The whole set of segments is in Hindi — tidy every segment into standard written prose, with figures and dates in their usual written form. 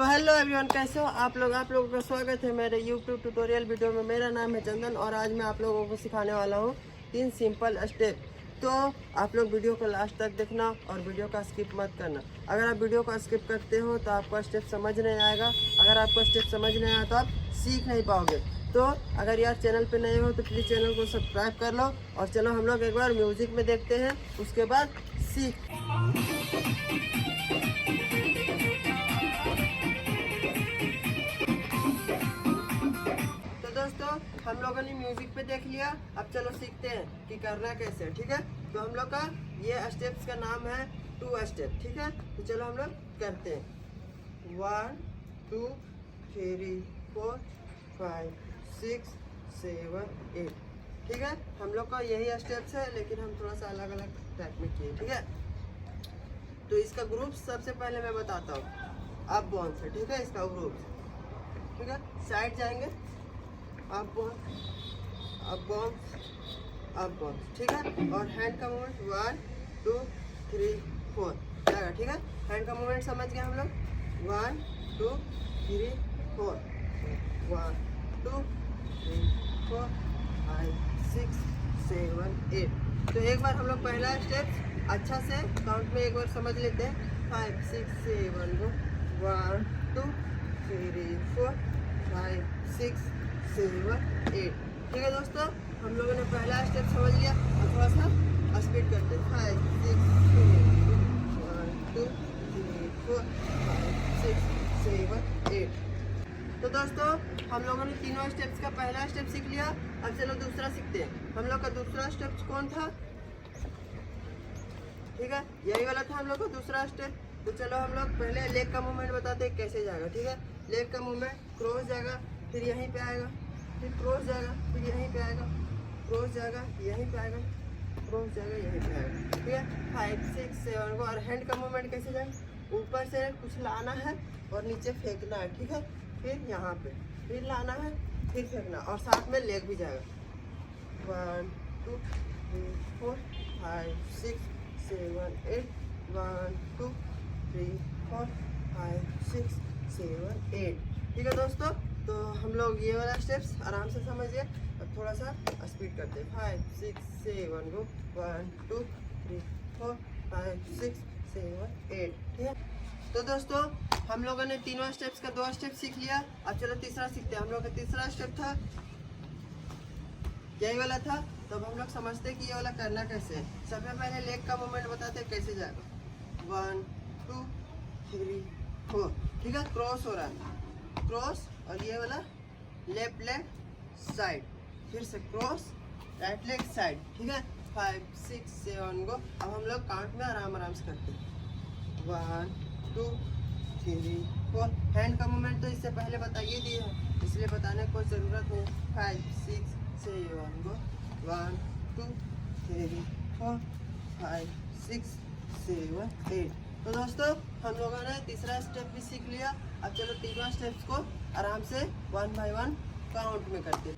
सो हेलो एवरीवन, कैसे हो आप लोगों का स्वागत है मेरे यूट्यूब ट्यूटोरियल वीडियो में। मेरा नाम है चंदन और आज मैं आप लोगों को सिखाने वाला हूँ 3 सिंपल स्टेप। तो आप लोग वीडियो को लास्ट तक देखना और वीडियो का स्किप मत करना। अगर आप वीडियो का स्किप करते हो तो आपको स्टेप समझ नहीं आएगा। अगर आपको स्टेप समझ नहीं आया तो आप सीख नहीं पाओगे। तो अगर यार चैनल पे नए हो तो प्लीज़ चैनल को सब्सक्राइब कर लो। और चलो हम लोग एक बार म्यूज़िक में देखते हैं, उसके बाद सीख। दोस्तों हम लोगों ने म्यूजिक पे देख लिया, अब चलो सीखते हैं कि करना कैसे है। ठीक है, तो हम लोग का ये स्टेप्स का नाम है 2 स्टेप। ठीक है, तो चलो हम लोग करते हैं 1 2 3 4 5 6 7 8। ठीक है, हम लोग का यही स्टेप्स है, लेकिन हम थोड़ा सा अलग अलग टाइप में किए। ठीक है, तो इसका ग्रुप सबसे पहले मैं बताता हूँ अप बाउंड से। ठीक है, इसका ग्रुप, ठीक है, साइड जाएंगे, अप बाउंस, ठीक है। और हैंड का मूवमेंट 1 2 3 4 जाएगा। ठीक है, हैंड का मूवमेंट समझ गए हम लोग। 1 2 3 4 1 2 3 4 5 6 7 8। तो एक बार हम लोग पहला स्टेप अच्छा से काउंट में एक बार समझ लेते हैं। 5 6 7 गो 1 2 3 4 5 6 7 8। ठीक है दोस्तों, हम लोगों ने पहला स्टेप समझ लिया। और थोड़ा सा स्पीड करते हैं। 5 6 1 2 3 4 5 6 7 8। तो दोस्तों हम लोगों ने तीनों स्टेप्स का पहला स्टेप सीख लिया। अब चलो दूसरा सीखते हैं। हम लोग का दूसरा स्टेप कौन था? ठीक है, यही वाला था हम लोग का दूसरा स्टेप। तो चलो हम लोग पहले लेग का मूवमेंट बताते हैं कैसे जाएगा। ठीक है, लेग का मूवमेंट क्रॉस जाएगा, फिर यहीं पे आएगा, फिर क्रॉस जाएगा, फिर यहीं पे आएगा, क्रॉस जाएगा, यहीं पे आएगा, क्रॉस जाएगा, यहीं पे आएगा। ठीक है, 5 6 7 को। और हैंड का मूवमेंट कैसे जाएगा? ऊपर से कुछ लाना है और नीचे फेंकना है। ठीक है, फिर यहाँ पे फिर लाना है, फिर फेंकना, और साथ में लेग भी जाएगा। 1 2 3 4 5 6 7 8 1 2 3 4 5 6 7 8। ठीक है दोस्तों, तो हम लोग ये वाला स्टेप्स आराम से समझिए। अब थोड़ा सा स्पीड करते हैं। 5 6 7 गो 1 2 3 4 5 6 7 8। ठीक है, तो दोस्तों हम लोगों ने तीनों स्टेप्स का 2 स्टेप सीख लिया। अब चलो तीसरा सीखते हैं। हम लोग का तीसरा स्टेप था यही वाला था। तो अब हम लोग समझते हैं कि ये वाला करना कैसे है। सबसे पहले लेग का मूवमेंट बताते हैं कैसे जाएगा। 1 2 3 4। ठीक है, क्रॉस हो रहा है, क्रॉस, और ये वाला लेफ्ट लेग साइड, फिर से क्रॉस, राइट लेग साइड। ठीक है, 5 6 7 गो। अब हम लोग काउंट में आराम आराम से करते हैं। 1 2 3 4। हैंड का मूवमेंट तो इससे पहले बताइए दिए हैं, इसलिए बताने की कोई ज़रूरत नहीं। 5 6 7 गो 1 2 3 4 5 6 7 8। तो दोस्तों हम लोगों ने तीसरा स्टेप भी सीख लिया। अब चलो तीनों स्टेप्स को आराम से 1 बाय 1 काउंट में करते।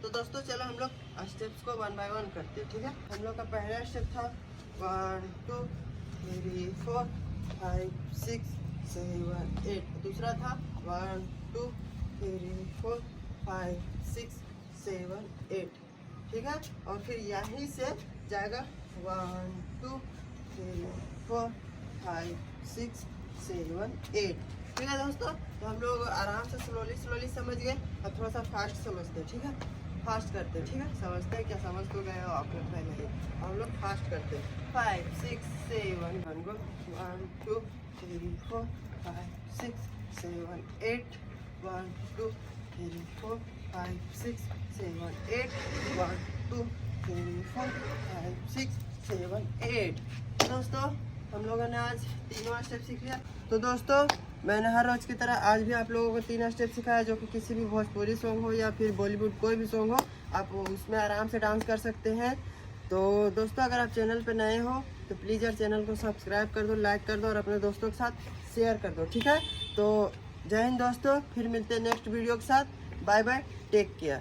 तो दोस्तों चलो हम लोग स्टेप्स को 1 बाय 1 करते। ठीक है, हम लोग का पहला स्टेप था 1 2 3 4 5 6 7 8। दूसरा था 1 2 3 4 5 6 7 8। ठीक है, और फिर यहीं से जाएगा 1 2 3 4 5 6 7 8। ठीक है दोस्तों, तो हम लोग आराम से स्लोली समझ गए। अब थोड़ा सा फास्ट समझते हैं। ठीक है, फास्ट करते हैं। ठीक है, समझते हैं क्या? समझ तो गए हो आप लोग पहले ही। हम लोग फास्ट करते हैं। 5 6 7 1 गो 1 2 3 4 5 6 7 8 1 2 3 4 5 6 7 8 1 2 3 4 5 6 7 8। दोस्तों हम लोगों ने आज तीनों स्टेप सीख लिया। तो दोस्तों मैंने हर रोज़ की तरह आज भी आप लोगों को 3 स्टेप सिखाया, जो कि किसी भी भोजपुरी सॉन्ग हो या फिर बॉलीवुड कोई भी सॉन्ग हो, आप उसमें आराम से डांस कर सकते हैं। तो दोस्तों अगर आप चैनल पर नए हो तो प्लीज़ यार चैनल को सब्सक्राइब कर दो, लाइक कर दो और अपने दोस्तों के साथ शेयर कर दो। ठीक है, तो जय हिंद दोस्तों, फिर मिलते हैं नेक्स्ट वीडियो के साथ। Bye bye, take care.